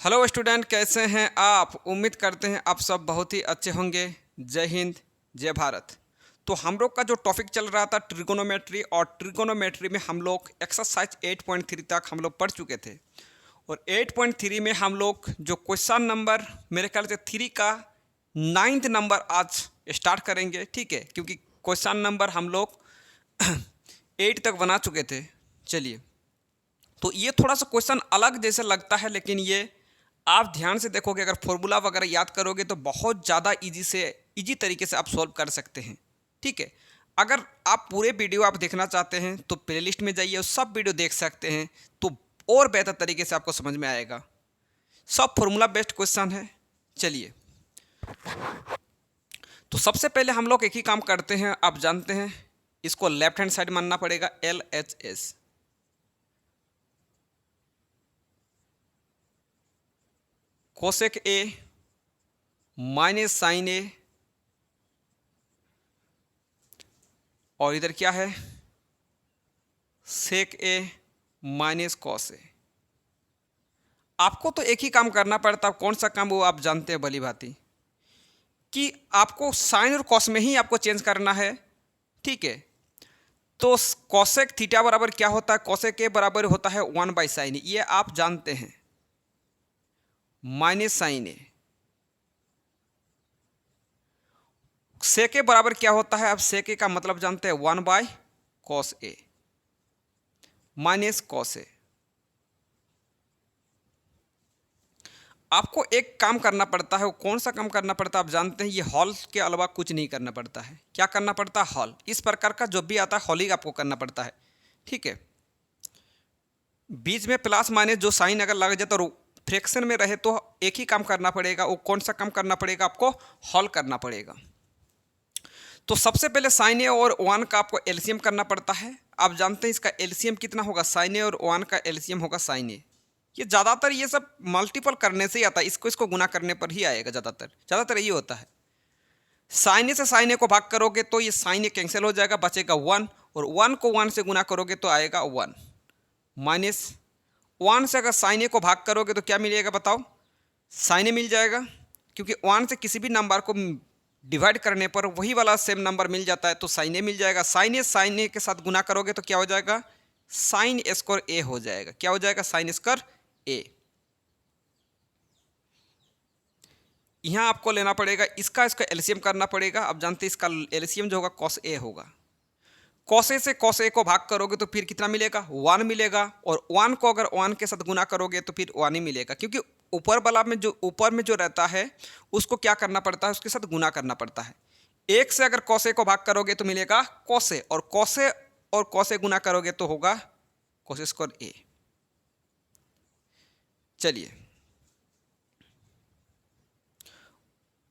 Hello student, कैसे हैं आप। उम्मीद करते हैं आप सब बहुत ही अच्छे होंगे। जय हिंद, जय भारत। तो हम लोग का जो टॉपिक चल रहा था ट्रिगोनोमेट्री, और ट्रिगोनोमेट्री में हम लोग एक्सरसाइज 8.3 तक हम लोग पढ़ चुके थे। और 8.3 में हम लोग जो क्वेश्चन नंबर मेरे ख्याल से 3 का 9th नंबर आज स्टार्ट करेंगे, ठीक है, क्योंकि क्वेश्चन नंबर हम लोग 8 तक बना चुके थे। चलिए, तो ये थोड़ा सा क्वेश्चन अलग जैसे लगता है, लेकिन ये आप ध्यान से देखोगे, अगर फॉर्मूला वगैरह याद करोगे तो बहुत ज़्यादा इजी तरीके से आप सॉल्व कर सकते हैं, ठीक है। अगर आप पूरे वीडियो आप देखना चाहते हैं तो प्लेलिस्ट में जाइए और सब वीडियो देख सकते हैं, तो और बेहतर तरीके से आपको समझ में आएगा। सब फॉर्मूला बेस्ड क्वेश्चन है। चलिए, तो सबसे पहले हम लोग एक ही काम करते हैं, आप जानते हैं, इसको लेफ्ट हैंड साइड मानना पड़ेगा, LHS। Cosec A minus sine A, और इधर क्या है, सेक ए माइनस कॉस ए। आपको तो एक ही काम करना पड़ता है, कौन सा काम वो आप जानते हैं भली भांति, कि आपको साइन और कॉस में ही आपको चेंज करना है, ठीक है। तो कॉसेक थीटा बराबर क्या होता है, कॉसेक ए बराबर होता है 1/sin ए, ये आप जानते हैं, माइनस साइन ए। सेक ए बराबर क्या होता है, अब सेक ए का मतलब जानते हैं 1/cos A minus cos A. आपको एक काम करना पड़ता है, वो कौन सा काम करना पड़ता है आप जानते हैं, ये हॉल के अलावा कुछ नहीं करना पड़ता है। क्या करना पड़ता है, हॉल। इस प्रकार का जो भी आता है हॉल ही आपको करना पड़ता है, ठीक है। बीच में प्लस माइनस जो साइन अगर लग जाए तो फ्रैक्शन में रहे तो एक ही काम करना पड़ेगा, वो कौन सा काम करना पड़ेगा, आपको हॉल करना पड़ेगा। तो सबसे पहले साइन ए और 1 का आपको एलसीएम करना पड़ता है। आप जानते हैं इसका एलसीएम कितना होगा, साइन ए और 1 का एलसीएम होगा साइन ए। ये ज़्यादातर ये सब मल्टीपल करने से ही आता है, इसको गुना करने पर ही आएगा। ज़्यादातर यही होता है। साइन ए से साइन ए को भाग करोगे तो ये साइन ए कैंसिल हो जाएगा, बचेगा 1, और 1 को 1 से गुना करोगे तो आएगा 1 माइनस 1 से अगर साइन ए को भाग करोगे तो क्या मिलेगा बताओ, साइन ए मिल जाएगा, क्योंकि 1 से किसी भी नंबर को डिवाइड करने पर वही वाला सेम नंबर मिल जाता है, तो साइन ए मिल जाएगा। साइन ए के साथ गुना करोगे तो क्या हो जाएगा, साइन स्क्वायर ए हो जाएगा। क्या हो जाएगा, साइन स्क्वायर ए। यहाँ आपको लेना पड़ेगा, इसका एलसीएम करना पड़ेगा। अब जानते हैं इसका एलसीएम जो होगा कॉस ए होगा। कॉस ए से कॉस ए को भाग करोगे तो फिर कितना मिलेगा, 1 मिलेगा, और 1 को अगर 1 के साथ गुना करोगे तो फिर 1 ही मिलेगा, क्योंकि ऊपर में जो रहता है उसको क्या करना पड़ता है, उसके साथ गुना करना पड़ता है। 1 से अगर कॉस ए को भाग करोगे तो मिलेगा कॉस ए, और कॉस ए गुना करोगे तो होगा कॉस स्क्वायर ए। चलिए,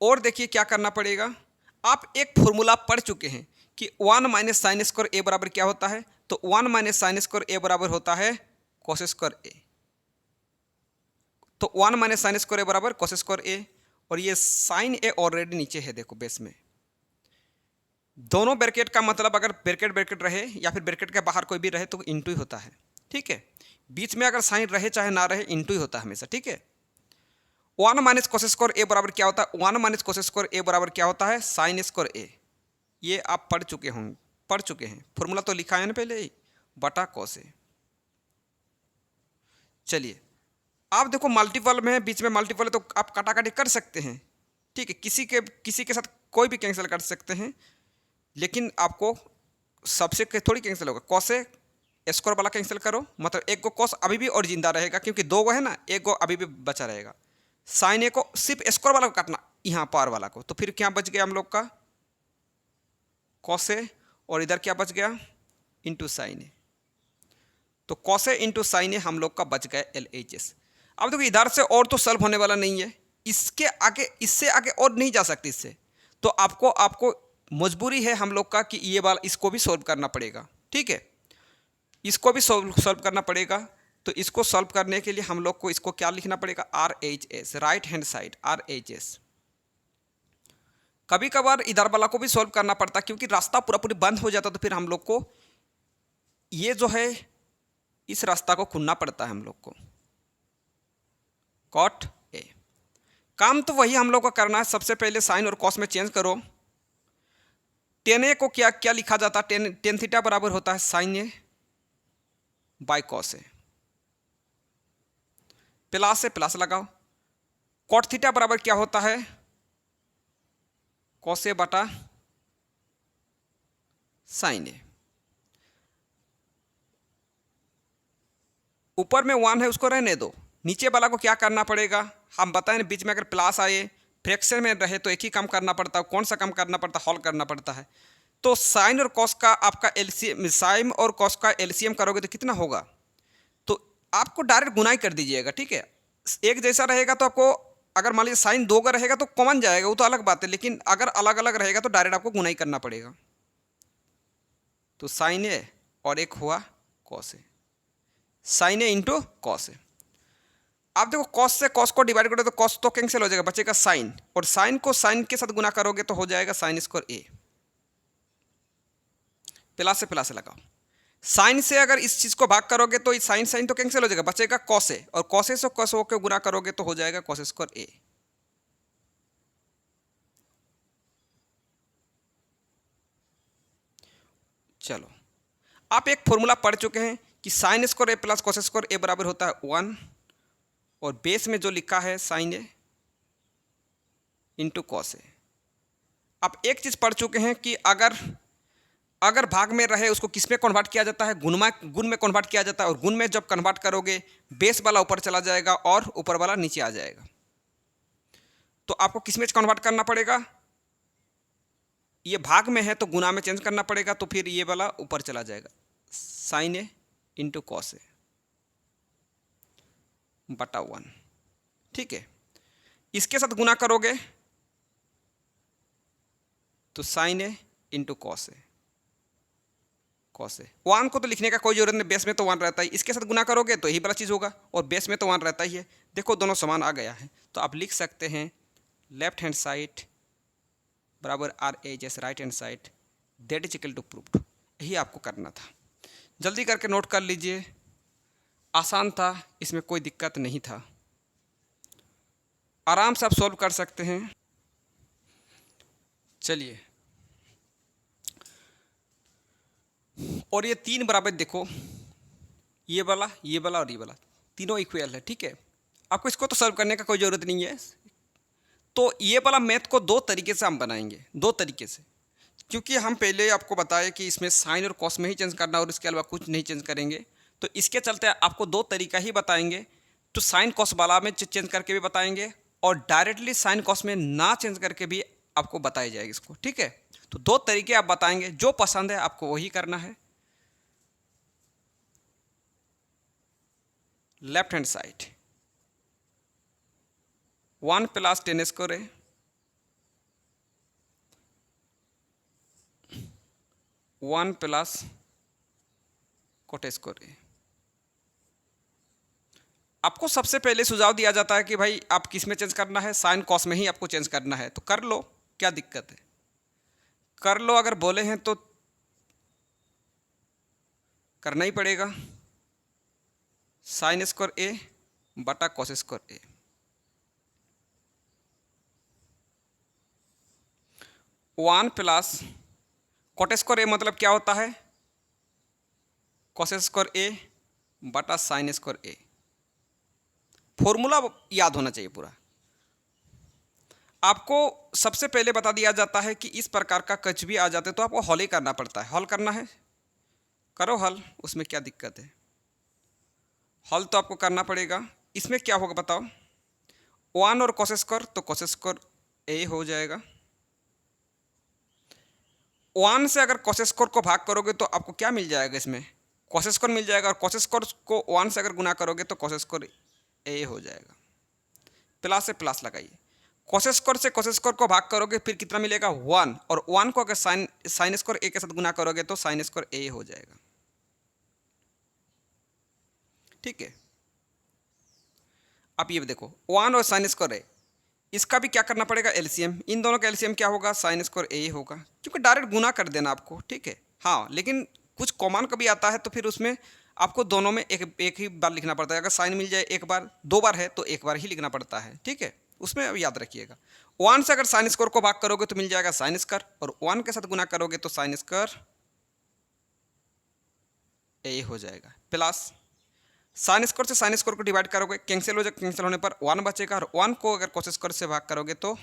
और देखिए क्या करना पड़ेगा। आप एक फॉर्मूला पढ़ चुके हैं कि 1 माइनस साइन स्क्वायर ए बराबर क्या होता है, तो 1 माइनस साइन स्क्वायर ए बराबर होता है कॉस स्क्वायर ए। तो 1 माइनस साइन स्क्वायर ए बराबर कॉस स्क्वायर ए, और ये साइन ए ऑलरेडी नीचे है, देखो बेस में। दोनों ब्रैकेट का मतलब अगर ब्रैकेट रहे या फिर ब्रैकेट के बाहर कोई भी रहे तो इंटू ही होता है, ठीक है। बीच में अगर साइन रहे चाहे ना रहे, इंटू ही होता है हमेशा, ठीक है। 1 माइनस कॉस स्क्वायर ए बराबर क्या होता है, 1 माइनस कॉस स्क्वायर ए बराबर क्या होता है, साइन स्क्वायर ए। ये आप पढ़ चुके हैं, फॉर्मूला तो लिखा है ना पहले ही, बटा कॉस ए। चलिए, आप देखो मल्टीपल में है, बीच में मल्टीपल है तो आप काटाकाटी कर सकते हैं, ठीक है। किसी के साथ कोई भी कैंसिल कर सकते हैं, लेकिन आपको सबसे थोड़ी कैंसिल होगा। कॉस ए स्क्वायर वाला कैंसिल करो, मतलब एक को कॉस अभी भी और जिंदा रहेगा, क्योंकि 2 गो है ना, एक गो अभी भी बचा रहेगा। साइन ए को सिर्फ स्क्वायर वाला को काटना, यहाँ पार वाला को, तो फिर क्या बच गया हम लोग का, कॉस ए, और इधर क्या बच गया, इंटू साइन ए। तो कॉस ए इंटू साइन ए हम लोग का बच गया LHS। अब देखो इधर से और तो सॉल्व होने वाला नहीं है, इससे आगे और नहीं जा सकती इससे, तो आपको मजबूरी है हम लोग का कि ये वाला इसको भी सॉल्व करना पड़ेगा, ठीक है। इसको भी सॉल्व करना पड़ेगा। तो इसको सॉल्व करने के लिए हम लोग को इसको क्या लिखना पड़ेगा, RHS, right hand side RHS। कभी कभार इधर वाला को भी सॉल्व करना पड़ता, क्योंकि रास्ता पूरी बंद हो जाता, तो फिर हम लोग को ये जो है इस रास्ता को खुलना पड़ता है हम लोग को। Cot A. काम तो वही हम लोग को करना है। सबसे पहले साइन और कॉस में चेंज करो। टेन ए को क्या क्या लिखा जाता है? टेन थीटा बराबर होता है sine A by cos A. Plus से प्लस लगाओ। कॉट थीटा बराबर क्या होता है? कॉस ए बटा साइन ए। ऊपर में 1 है उसको रहने दो। नीचे वाला को क्या करना पड़ेगा? हम बताएं बीच में अगर प्लस आए फ्रैक्शन में रहे तो एक ही काम करना पड़ता है। कौन सा काम करना पड़ता है? हॉल करना पड़ता है। तो साइन और कॉस का आपका एलसीएम, साइन और कॉस का एलसीएम करोगे तो कितना होगा? तो आपको डायरेक्ट गुनाई कर दीजिएगा, ठीक है। एक जैसा रहेगा तो आपको, अगर मान लीजिए साइन 2 का रहेगा तो कॉमन जाएगा, वो तो अलग बात है, लेकिन अगर अलग अलग रहेगा तो डायरेक्ट आपको गुनाई करना पड़ेगा। तो साइन ए और एक हुआ cos A, sine A into cos A. आप देखो कॉस से कॉस को डिवाइड करोगे तो कॉस तो कैंसिल हो जाएगा, बचेगा साइन, और साइन को साइन के साथ गुना करोगे तो हो जाएगा साइन स्क्वायर ए। प्लस से प्लस लगाओ। साइन से अगर इस चीज को भाग करोगे तो साइन साइन तो कैंसिल हो जाएगा, बचेगा कॉस ए, और कॉस ए से कॉस ओ के गुना करोगे तो हो जाएगा कॉस स्क्वायर ए। चलो, आप एक फॉर्मूला पढ़ चुके हैं कि sine square A plus cos square A बराबर होता है 1, और बेस में जो लिखा है sine A into cos A. आप एक चीज पढ़ चुके हैं कि अगर भाग में रहे उसको किस में कन्वर्ट किया जाता है? गुण में कन्वर्ट किया जाता है, और गुण में जब कन्वर्ट करोगे बेस वाला ऊपर चला जाएगा और ऊपर वाला नीचे आ जाएगा। तो आपको किस में कन्वर्ट करना पड़ेगा? ये भाग में है तो गुना में चेंज करना पड़ेगा, तो फिर ये वाला ऊपर चला जाएगा, sign A into cos A बटा 1, ठीक है। इसके साथ गुना करोगे तो sign A into cos A, cos A. 1 को तो लिखने का कोई जरूरत नहीं, बेस में तो 1 रहता है। इसके साथ गुना करोगे तो यही वाला चीज़ होगा, और बेस में तो 1 रहता ही है। देखो दोनों समान आ गया है, तो आप लिख सकते हैं लेफ्ट हैंड साइड बराबर आर ए जैसे right hand side, that is equal to proved. यही आपको करना था। जल्दी करके नोट कर लीजिए, आसान था, इसमें कोई दिक्कत नहीं था, आराम से आप सॉल्व कर सकते हैं। चलिए, और ये 3 बराबर देखो, ये वाला और ये वाला तीनों इक्वल है, ठीक है। आपको इसको तो सॉल्व करने का कोई ज़रूरत नहीं है। तो ये वाला मैथ को 2 तरीके से हम बनाएंगे, 2 तरीके से, क्योंकि हम पहले आपको बताया कि इसमें साइन और कॉस में ही चेंज करना और इसके अलावा कुछ नहीं चेंज करेंगे। तो इसके चलते आपको 2 तरीका ही बताएंगे। तो साइन कॉस वाला में चेंज करके भी बताएंगे, और डायरेक्टली साइन कॉस में ना चेंज करके भी आपको बताई जाएगी इसको, ठीक है। तो 2 तरीके आप बताएंगे, जो पसंद है आपको वही करना है। Left hand side 1 plus tan square A 1 plus cot square A. आपको सबसे पहले सुझाव दिया जाता है कि भाई आप किस में चेंज करना है? साइन कॉस में ही आपको चेंज करना है, तो कर लो, क्या दिक्कत है, कर लो। अगर बोले हैं तो करना ही पड़ेगा। साइन स्क्वायर ए बटा कॉस स्क्वायर ए, वन प्लस कॉट स्क्वायर ए मतलब क्या होता है? कॉस स्क्वायर ए बटा साइन स्क्वायर ए। फॉर्मूला याद होना चाहिए पूरा। आपको सबसे पहले बता दिया जाता है कि इस प्रकार का कुछ भी आ जाते तो आपको हॉल ही करना पड़ता है। हॉल करना है, करो हल, उसमें क्या दिक्कत है? हल तो आपको करना पड़ेगा। इसमें क्या होगा बताओ? 1 और कॉस स्क्वायर, तो कॉस स्क्वायर ए हो जाएगा। 1 से अगर कॉस स्क्वायर को भाग करोगे तो आपको क्या मिल जाएगा? इसमें कॉस स्क्वायर मिल जाएगा, और कॉस स्क्वायर को 1 से अगर गुना करोगे तो कॉस स्क्वायर ए हो जाएगा। प्लस से प्लस लगाइए। कॉस स्क्वायर से कॉस स्क्वायर को भाग करोगे फिर कितना मिलेगा? 1, और 1 को अगर साइन स्क्वायर ए के साथ गुना करोगे तो साइन स्क्वायर ए हो जाएगा, ठीक है। अब ये देखो 1 और साइन स्क्वायर ए, इसका भी क्या करना पड़ेगा? एलसीएम। इन दोनों का एलसीएम क्या होगा? साइन स्क्वायर ए होगा, क्योंकि डायरेक्ट गुना कर देना आपको, ठीक है। हाँ, लेकिन कुछ कॉमन कभी आता है तो फिर उसमें आपको दोनों में एक ही बार लिखना पड़ता है। अगर साइन मिल जाए एक बार, 2 बार है तो एक बार ही लिखना पड़ता है, ठीक है। उसमें अब याद रखिएगा, 1 से अगर साइन स्क्वायर को भाग करोगे तो मिल जाएगा साइन स्क्वायर, और 1 के साथ गुना करोगे तो साइन स्क्वायर ए हो जाएगा, प्लस साइन स्क्वायर से साइन स्क्वायर को डिवाइड करोगे, कैंसिल हो जाएगा, कैंसिल होने पर 1 बचेगा, और 1 को अगर कोस स्क्वायर से भाग करोगे तो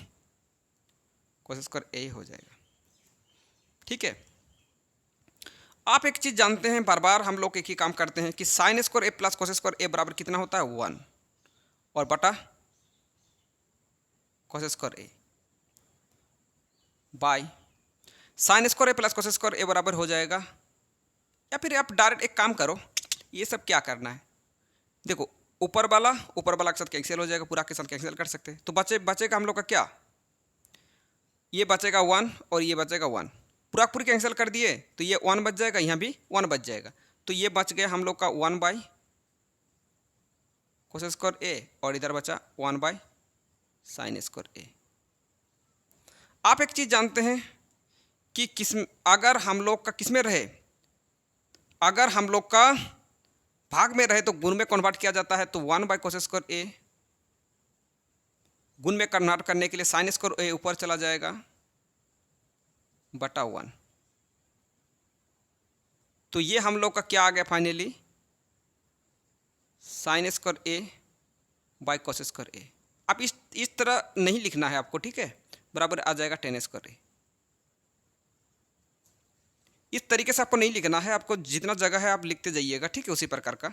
कोस स्क्वायर ए हो जाएगा, ठीक है। आप एक चीज़ जानते हैं, बार बार हम लोग एक ही काम करते हैं कि sine square A plus cos square A बराबर कितना होता है 1, और बटा cos square A by sine square A plus cos square A बराबर हो जाएगा। या फिर आप डायरेक्ट एक काम करो, ये सब क्या करना है, देखो ऊपर वाला के साथ कैंसिल हो जाएगा, पूरा के साथ कैंसिल कर सकते हैं, तो बचेगा हम लोग का क्या, ये बचेगा 1 और ये बचेगा 1, पूरा पूरी कैंसिल कर दिए तो ये 1 बच जाएगा, यहाँ भी 1 बच जाएगा, तो ये बच गया हम लोग का 1 बाई कोस स्क्वायर ए, और इधर बचा 1 बाई साइन स्क्वायर ए। आप एक चीज़ जानते हैं कि अगर हम लोग का किस में रहे, अगर हम लोग का भाग में रहे तो गुण में कन्वर्ट किया जाता है, तो 1 बाई कोस स्क्वायर ए गुण में कन्वर्ट करने के लिए साइन स्क्वायर ए ऊपर चला जाएगा बटा 1, तो ये हम लोग का क्या आ गया finally, sine square A by cos square A. अब इस तरह नहीं लिखना है आपको, ठीक है, बराबर आ जाएगा टेन स्क्वायर ए। इस तरीके से आपको नहीं लिखना है, आपको जितना जगह है आप लिखते जाइएगा, ठीक है, उसी प्रकार का।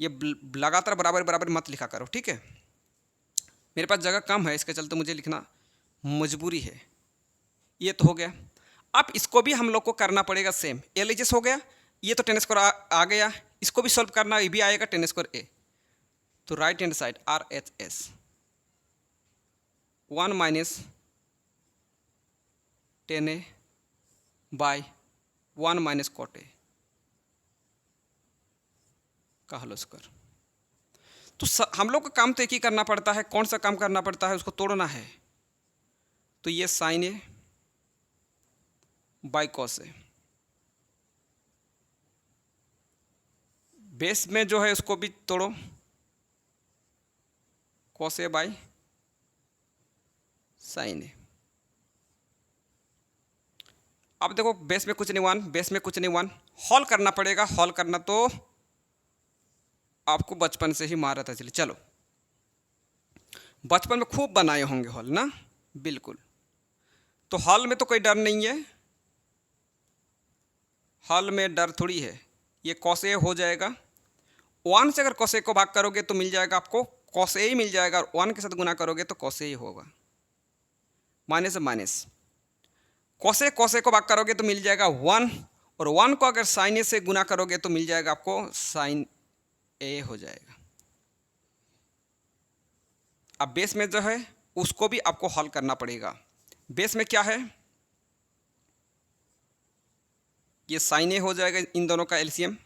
ये लगातार बराबर बराबर मत लिखा करो, ठीक है। मेरे पास जगह कम है, इसके चलते मुझे लिखना मजबूरी है। ये तो हो गया, अब इसको भी हम लोग को करना पड़ेगा सेम, एल एच एस हो गया, ये तो टेन स्क्वायर आ गया, इसको भी सॉल्व करना, ये भी आएगा टेन स्क्वायर ए, तो right hand side R H S 1 minus 10a by 1 minus cot A का होल स्क्वायर। तो हम लोग का काम तो एक ही करना पड़ता है, कौन सा काम करना पड़ता है, उसको तोड़ना है, तो ये sine A by cos A, base में जो है उसको भी तोड़ो, cos A by sine A. अब देखो बेस में कुछ नहीं 1, बेस में कुछ नहीं 1, हॉल करना पड़ेगा, हॉल करना तो आपको बचपन से ही मारा था, चलो बचपन में खूब बनाए होंगे हॉल ना, बिल्कुल। तो हॉल में तो कोई डर नहीं है, हॉल में डर थोड़ी है, ये कॉस ए हो जाएगा, 1 से अगर कॉस ए को भाग करोगे तो मिल जाएगा आपको कॉस ए ही मिल जाएगा, और 1 के साथ गुना करोगे तो कॉस ए ही होगा, माइनस माइनस कॉस ए को भाग करोगे तो मिल जाएगा 1, और 1 को अगर साइन ए से गुना करोगे तो मिल जाएगा आपको साइन ए हो जाएगा। अब बेस में जो है उसको भी आपको हल करना पड़ेगा, बेस में क्या है, ये साइन ए हो जाएगा, इन दोनों का एलसीएम,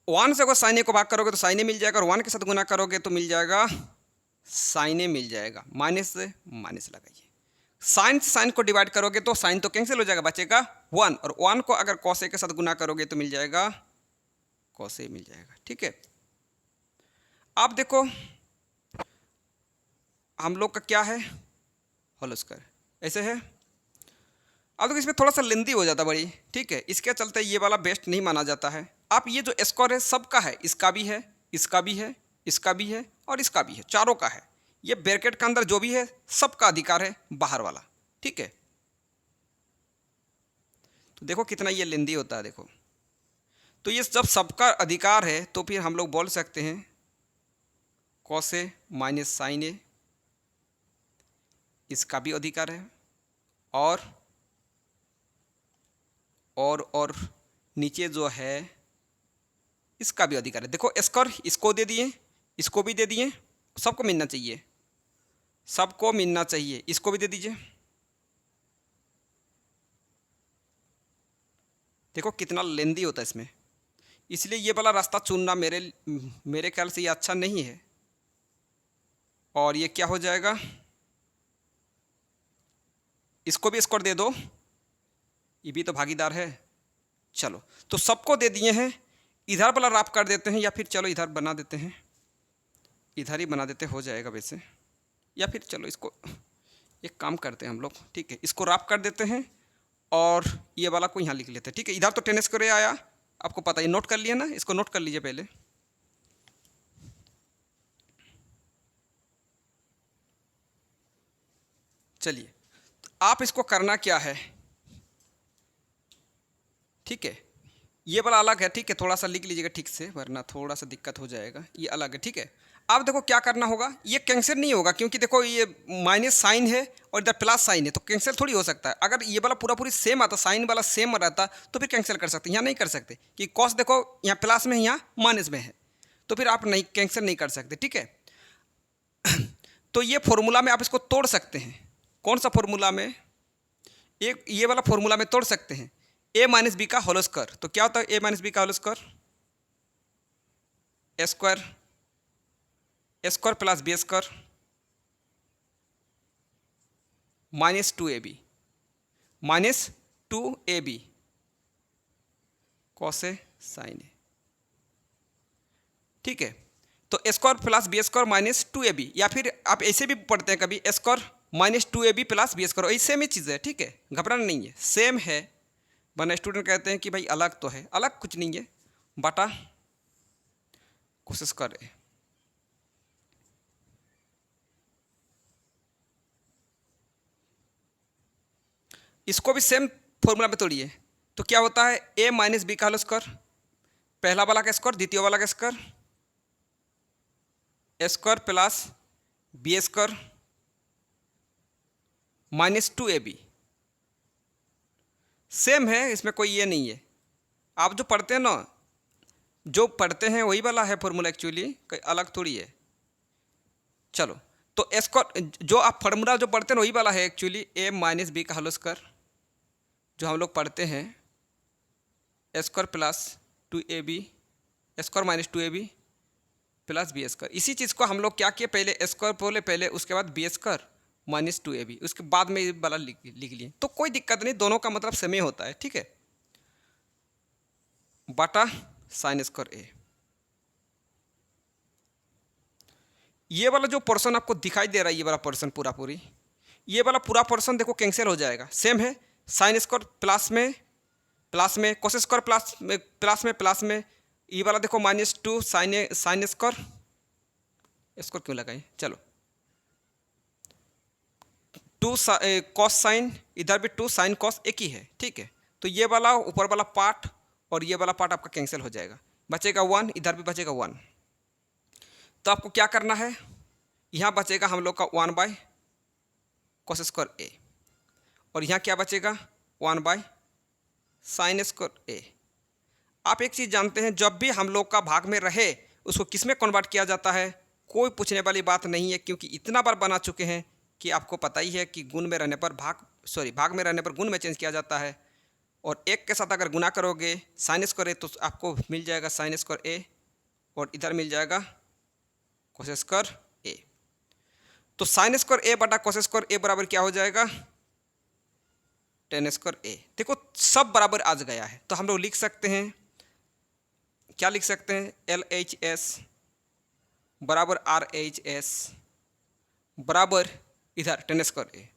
1 से अगर साइन ए को भाग करोगे तो साइन ए मिल जाएगा, और 1 के साथ गुना करोगे तो मिल जाएगा साइन ए मिल जाएगा, माइनस से माइनस लगाइए, साइन से साइन को डिवाइड करोगे तो साइन तो कैंसिल हो जाएगा, बचेगा 1, और 1 को अगर कॉस ए के साथ गुना करोगे तो मिल जाएगा कॉस ए मिल जाएगा, ठीक है। आप देखो हम लोग का क्या है, होल स्क्वायर ऐसे है। अब देखो इसमें थोड़ा सा लेंदी हो जाता बड़ी, ठीक है, इसके चलते ये वाला बेस्ट नहीं माना जाता है। आप ये जो स्क्वायर है सबका है, इसका भी है, इसका भी है, इसका भी है, और इसका भी है, चारों का है, ये ब्रैकेट का अंदर जो भी है सबका अधिकार है, बाहर वाला, ठीक है। तो देखो कितना ये लेंदी होता है, देखो तो ये जब सबका अधिकार है तो फिर हम लोग बोल सकते हैं कॉस ए माइनस साइन ए, इसका भी अधिकार है, और नीचे जो है इसका भी अधिकार है। देखो स्क्वायर इसको दे दिए, इसको भी दे दिए, सबको मिलना चाहिए, सबको मिलना चाहिए, इसको भी दे दीजिए। देखो कितना लेंदी होता है इसमें, इसलिए ये वाला रास्ता चुनना मेरे ख्याल से ये अच्छा नहीं है। और ये क्या हो जाएगा, इसको भी स्क्वायर दे दो, ये भी तो भागीदार है। चलो तो सबको दे दिए हैं, इधर वाला रफ कर देते हैं, या फिर चलो इधर बना देते हैं, इधर ही बना देते हो जाएगा वैसे, या फिर चलो इसको एक काम करते हैं हम लोग, ठीक है, इसको रफ कर देते हैं और ये वाला को यहाँ लिख लेते हैं, ठीक है। इधर तो टेन स्क्वायर आया, आपको पता है, नोट कर लिया ना, इसको नोट कर लीजिए पहले। चलिए, आप इसको करना क्या है, ठीक है, ये वाला अलग है, ठीक है, थोड़ा सा लिख लीजिएगा ठीक से, वरना थोड़ा सा दिक्कत हो जाएगा, ये अलग है, ठीक है। अब देखो क्या करना होगा, ये कैंसिल नहीं होगा, क्योंकि देखो ये माइनस साइन है और इधर प्लस साइन है, तो कैंसिल थोड़ी हो सकता है। अगर ये वाला पूरा पूरी सेम आता, साइन वाला सेम रहता, तो फिर कैंसिल कर सकते, यहाँ नहीं कर सकते, कि कॉस देखो यहाँ प्लस में है, यहाँ माइनस में है, तो फिर आप नहीं कैंसिल नहीं कर सकते, ठीक है। तो ये फॉर्मूला में आप इसको तोड़ सकते हैं। कौन सा फॉर्मूला में, एक ये वाला फॉर्मूला में तोड़ सकते हैं, ए माइनस बी का होल स्क्वायर। तो क्या होता है ए माइनस बी का whole square, A square, A square plus B square minus 2ab, minus 2ab cos A sine A, ठीक है। तो A square plus B square minus 2ab, या फिर आप ऐसे भी पढ़ते हैं कभी, A square minus 2ab plus B square, same ही चीज़ है, ठीक है, घबराना नहीं है, सेम है। वरना स्टूडेंट कहते हैं कि भाई अलग तो है, अलग कुछ नहीं है, बटा कोशिश कर रहे, इसको भी सेम फॉर्मूला में तोड़िए। तो क्या होता है, ए माइनस बी का होल स्क्वायर, पहला वाला का स्क्वायर, द्वितीय वाला का square, A square plus B square minus 2ab, same है, इसमें कोई ये नहीं है। आप जो पढ़ते हैं ना, जो पढ़ते हैं वही वाला है फॉर्मूला, एक्चुअली कोई अलग थोड़ी है। चलो, तो ए स्क्वायर जो आप फार्मूला जो पढ़ते हैं वही वाला है एक्चुअली, ए माइनस बी का होल स्क्वायर जो हम लोग पढ़ते हैं, A square plus 2ab, A square minus 2ab plus B square. इसी चीज़ को हम लोग क्या किए, पहले ए स्क्वायर बोले पहले, उसके बाद बी स्क्वायर माइनस 2ab, उसके बाद में ये वाला लिख लिए, तो कोई दिक्कत नहीं, दोनों का मतलब सेम ही होता है, ठीक है, बटा साइन स्क्वायर ए। ये वाला जो पोर्शन आपको दिखाई दे रहा है, ये वाला पोर्शन पूरा पूरी, ये वाला पूरा पोर्शन देखो कैंसिल हो जाएगा, सेम है, साइन स्क्वायर प्लस में कोस स्क्वायर प्लस में ये वाला देखो माइनस 2 साइन स्क्वायर क्यों लगाए, चलो 2 कॉस साइन, इधर भी 2 साइन कॉस एक ही है, ठीक है। तो ये वाला ऊपर वाला पार्ट और ये वाला पार्ट आपका कैंसिल हो जाएगा, बचेगा 1, इधर भी बचेगा 1। तो आपको क्या करना है, यहाँ बचेगा हम लोग का 1 बाय कोस स्क्वायर ए, और यहाँ क्या बचेगा 1 बाय साइन स्क्वायर ए। आप एक चीज़ जानते हैं, जब भी हम लोग का भाग में रहे उसको किस में कन्वर्ट किया जाता है, कोई पूछने वाली बात नहीं है, क्योंकि इतना बार बना चुके हैं कि आपको पता ही है कि गुण में रहने पर भाग में रहने पर गुण में चेंज किया जाता है। और एक के साथ अगर गुना करोगे साइन स्क्वायर ए, तो आपको मिल जाएगा साइन स्क्वायर ए, और इधर मिल जाएगा कोस स्क्वायर ए। तो साइन स्क्वायर ए बटा कोस स्क्वायर ए बराबर क्या हो जाएगा, टेन स्क्वायर ए। देखो सब बराबर आज गया है, तो हम लोग लिख सकते हैं, क्या लिख सकते हैं, LHS बराबर RHS बराबर इधर टेन स्क्वायर ए।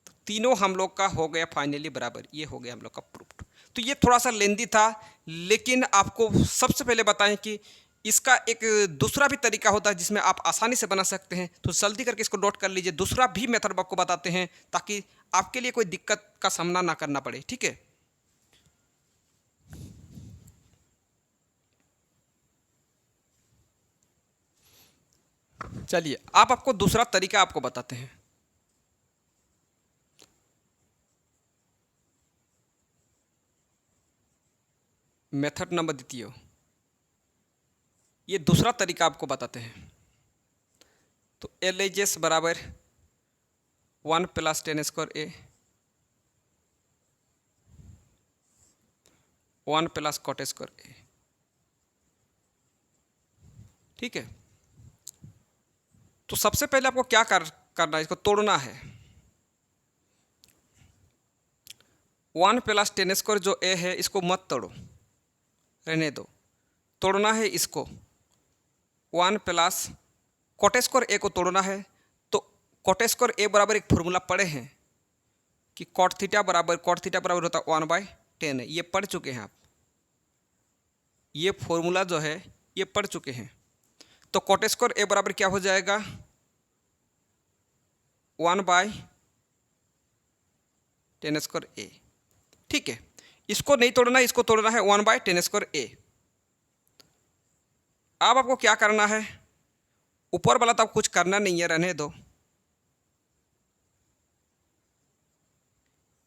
तो तीनों हम लोग का हो गया फाइनली बराबर, ये हो गया हम लोग का प्रूफ्ड। तो ये थोड़ा सा लेंदी था, लेकिन आपको सबसे पहले बताएं कि इसका एक दूसरा भी तरीका होता है जिसमें आप आसानी से बना सकते हैं। तो जल्दी करके इसको नोट कर लीजिए, दूसरा भी मेथड आपको बताते हैं ताकि आपके लिए कोई दिक्कत का सामना ना करना पड़े, ठीक है। चलिए आपको दूसरा तरीका आपको बताते हैं। मेथड नंबर द्वितीय, ये दूसरा तरीका आपको बताते हैं। तो LHS बराबर 1 plus tan square A 1 plus cot square ए, ठीक है। तो सबसे पहले आपको क्या करना है, इसको तोड़ना है। 1 प्लस टेन स्क्वायर जो ए है इसको मत तोड़ो, रहने दो, तोड़ना है इसको, 1 प्लस कॉट स्क्वायर ए को तोड़ना है। तो कॉट स्क्वायर ए बराबर एक फॉर्मूला पढ़े हैं कि कॉट थीटा बराबर होता है 1/10 है, ये पढ़ चुके हैं आप, ये फॉर्मूला जो है ये पढ़ चुके हैं। तो कॉट स्क्वायर ए बराबर क्या हो जाएगा, 1/10 स्क्वायर ए। ठीक है, इसको नहीं तोड़ना है, इसको तोड़ना है 1/10 स्क्वायर ए। अब आपको क्या करना है, ऊपर वाला तो आप कुछ करना नहीं है, रहने दो।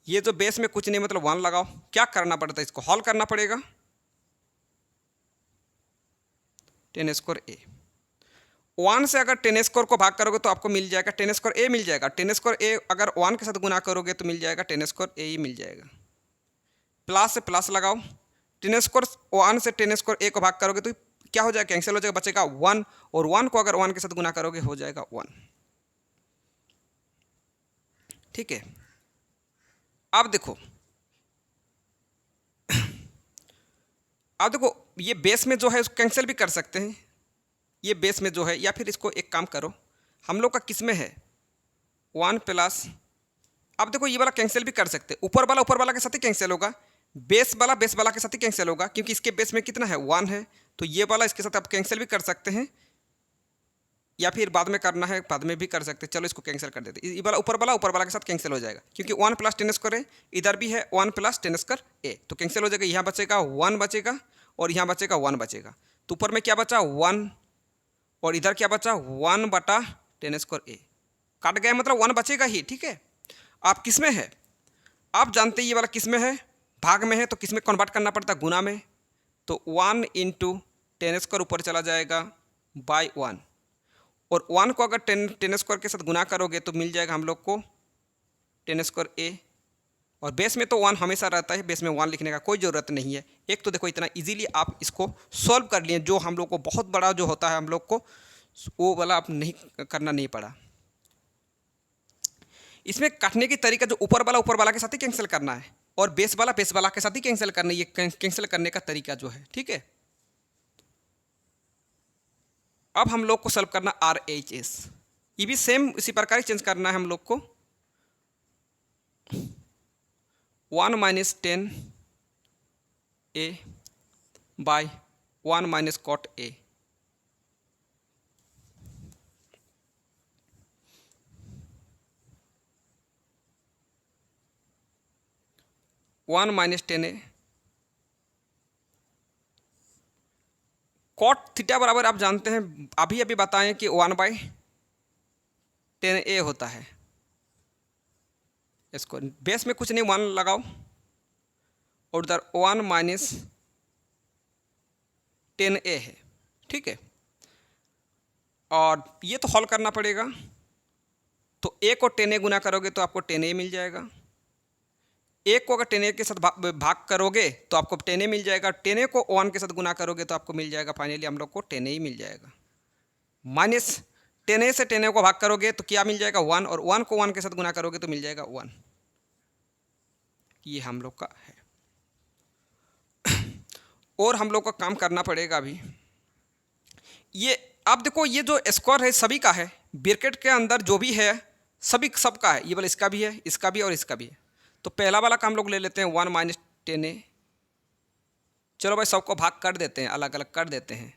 ये जो बेस में कुछ नहीं मतलब 1 लगाओ। क्या करना पड़ता है, इसको हॉल करना पड़ेगा 10 स्क्वायर ए। 1 से अगर 10 स्क्वायर को भाग करोगे तो आपको मिल जाएगा 10 स्क्वायर ए मिल जाएगा। 10 स्क्वायर ए अगर 1 के साथ गुना करोगे तो मिल जाएगा 10 स्क्वायर ए ही मिल जाएगा। प्लस से प्लस लगाओ, 10 स्क्वायर 1 से 10 स्क्वायर ए को भाग करोगे तो क्या हो जाएगा, कैंसिल हो जाएगा, बचेगा 1, और 1 को अगर 1 के साथ गुना करोगे हो जाएगा 1। ठीक है, अब देखो ये बेस में जो है उसको कैंसिल भी कर सकते हैं, ये बेस में जो है, या फिर इसको एक काम करो, हम लोग का किस में है 1 प्लस, अब देखो ये वाला कैंसिल भी कर सकते हैं, ऊपर वाला के साथ ही कैंसिल होगा, बेस वाला के साथ ही कैंसिल होगा, क्योंकि इसके बेस में कितना है 1 है, तो ये वाला इसके साथ आप कैंसिल भी कर सकते हैं, या फिर बाद में करना है बाद में भी कर सकते हैं। चलो इसको कैंसिल कर देते हैं, ये वाला ऊपर वाला के साथ कैंसिल हो जाएगा, क्योंकि 1 प्लस 10 स्क्वायर है, इधर भी है 1 प्लस 10 स्क्वायर ए, तो कैंसिल हो जाएगा, यहाँ बचेगा 1 बचेगा और यहाँ बचेगा 1 बचेगा। तो ऊपर में क्या बचा 1 और इधर क्या बचा 1/10 स्क्वायर ए, काट गया मतलब 1 बचेगा ही। ठीक है, आप किस में है, आप जानते हैं ये वाला किस में है, भाग में है, तो किस में कन्वर्ट करना पड़ता है, गुना में। तो 1 × 10 स्क्वायर ऊपर चला जाएगा बाई 1, और 1 को अगर 10 स्क्वायर के साथ गुना करोगे तो मिल जाएगा हम लोग को 10 स्क्वायर ए, और बेस में तो 1 हमेशा रहता है, बेस में 1 लिखने का कोई ज़रूरत नहीं है। एक तो देखो इतना इजीली आप इसको सॉल्व कर लिए, जो हम लोग को बहुत बड़ा जो होता है हम लोग को वो वाला आप नहीं करना नहीं पड़ा। इसमें काटने की तरीका जो ऊपर वाला के साथ ही कैंसिल करना है, और बेस वाला के साथ ही कैंसिल करना है, ये कैंसिल करने का तरीका जो है। ठीक है, अब हम लोग को सॉल्व करना RHS, ये भी सेम इसी प्रकार चेंज करना है हम लोग को, 1 - 10 A by 1 - cot A। One minus 10A cot theta बराबर आप जानते हैं, अभी बताएं कि 1/10A होता है। इसको बेस में कुछ नहीं 1 लगाओ, और उधर 1 - 10A है। ठीक है, और ये तो हॉल करना पड़ेगा, तो A को 10A गुना करोगे तो आपको 10A मिल जाएगा, एक को अगर 10A के साथ भाग करोगे तो आपको 10A मिल जाएगा, 10A को 1 के साथ गुना करोगे तो आपको मिल जाएगा, फाइनली हम लोग को 10A ही मिल जाएगा। माइनस 10A से 10A को भाग करोगे तो क्या मिल जाएगा 1, और 1 को 1 के साथ गुना करोगे तो मिल जाएगा 1। ये हम लोग का है, और हम लोग को काम करना पड़ेगा अभी। ये आप देखो, ये जो स्क्वायर है सभी का है, ब्रैकेट के अंदर जो भी है सभी सबका है, ये वाला इसका भी है, इसका भी और इसका भी है। तो पहला वाला का हम लोग ले लेते हैं 1 - 10A। चलो भाई सबको भाग कर देते हैं, अलग अलग कर देते हैं।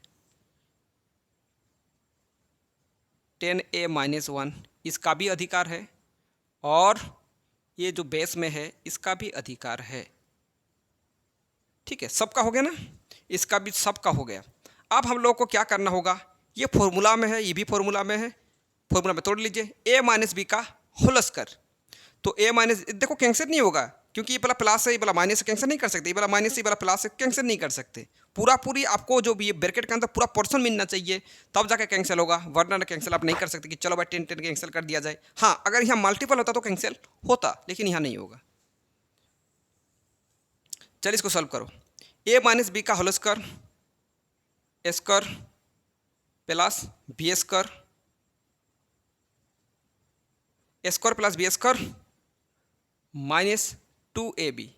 10A - 1 इसका भी अधिकार है, और ये जो बेस में है इसका भी अधिकार है। ठीक है, सबका हो गया ना, इसका भी सबका हो गया। अब हम लोग को क्या करना होगा, ये फॉर्मूला में है, ये भी फॉर्मूला में है, फॉर्मूला में तोड़ लीजिए, A - B का होल स्क्वायर। तो A माइनस देखो कैंसिल नहीं होगा, क्योंकि ये वाला प्लस है, ये वाला माइनस से कैंसिल नहीं कर सकते, ये वाला माइनस से ये वाला प्लस से कैंसिल नहीं कर सकते। पूरी आपको जो भी ये ब्रैकेट के अंदर पूरा पोर्शन मिलना चाहिए, तब जाके कैंसिल होगा, वरना कैंसिल आप नहीं कर सकते कि चलो भाई 10 कैंसिल कर दिया जाए। हाँ, अगर यहाँ मल्टीपल होता तो कैंसिल होता, लेकिन यहाँ नहीं होगा। चलिए इसको सॉल्व करो, A - B का whole square square plus B square plus B square -2AB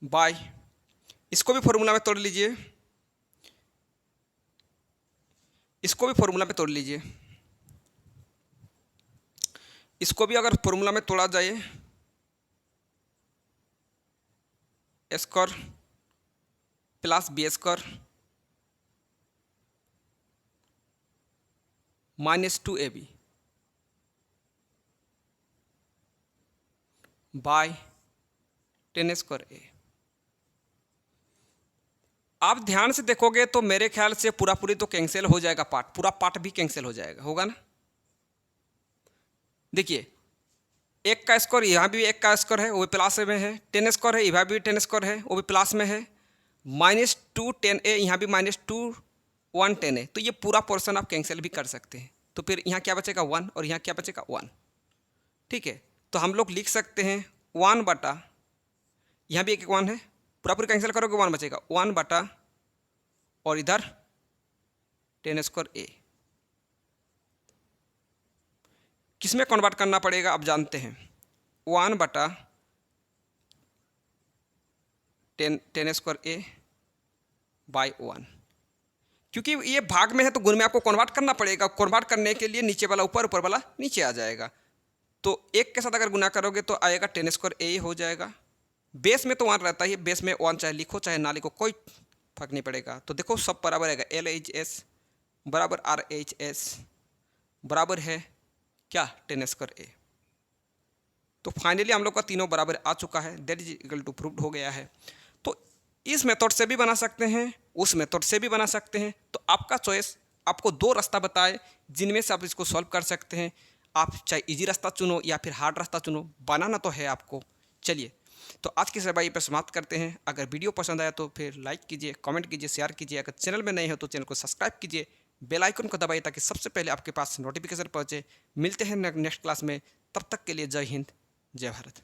by, इसको भी फॉर्मूला में तोड़ लीजिए, इसको भी फॉर्मूला में तोड़ लीजिए, इसको भी अगर फॉर्मूला में तोड़ा जाए, A square plus B square -2ab by 10 square A. आप ध्यान से देखोगे तो मेरे ख्याल से पूरा पूरी तो कैंसिल हो जाएगा, पूरा पार्ट भी कैंसिल हो जाएगा, होगा ना। देखिए, एक का स्क्वायर, यहाँ भी एक का स्क्वायर है वो भी प्लस में है, 10 स्क्वायर है यहाँ भी 10 स्क्वायर है वो भी प्लस में है, -2 10a, यहाँ भी -2 1 10a, तो ये पूरा पोर्शन आप कैंसिल भी कर सकते हैं। तो फिर यहाँ क्या बचेगा 1 और यहाँ क्या बचेगा 1, ठीक है। तो हम लोग लिख सकते हैं 1 बटा, यहाँ भी एक 1 है, पूरा पूरी कैंसिल करोगे 1 बचेगा, 1 बटा और इधर 10 स्क्वायर a। किस में कन्वर्ट करना पड़ेगा आप जानते हैं, 1 बटा 10 स्क्वायर a बाई 1, क्योंकि ये भाग में है तो गुण में आपको कन्वर्ट करना पड़ेगा। कन्वर्ट करने के लिए नीचे वाला ऊपर, ऊपर वाला नीचे आ जाएगा। तो एक के साथ अगर गुना करोगे तो आएगा 10 स्क्वायर a हो जाएगा। बेस में तो 1 रहता है, बेस में 1 चाहे लिखो चाहे ना लिखो कोई फर्क नहीं पड़ेगा। तो देखो सब बराबर रहेगा, LHS बराबर RHS बराबर है क्या 10 स्क्वायर a। तो फाइनली हम लोग का तीनों बराबर आ चुका है, that is equal to proved हो गया है। तो इस मेथड से भी बना सकते हैं, उस मेथड से भी बना सकते हैं, तो आपका चॉइस। आपको 2 रास्ता बताए जिनमें से आप इसको सॉल्व कर सकते हैं। आप चाहे इजी रास्ता चुनो या फिर हार्ड रास्ता चुनो, बनाना तो है आपको। चलिए, तो आज की सभा पर समाप्त करते हैं। अगर वीडियो पसंद आया तो फिर लाइक कीजिए, कमेंट कीजिए, शेयर कीजिए। अगर चैनल में नए हो तो चैनल को सब्सक्राइब कीजिए, बेल आइकन को दबाइए ताकि सबसे पहले आपके पास नोटिफिकेशन पहुंचे। मिलते हैं नेक्स्ट क्लास में, तब तक के लिए जय हिंद, जय भारत।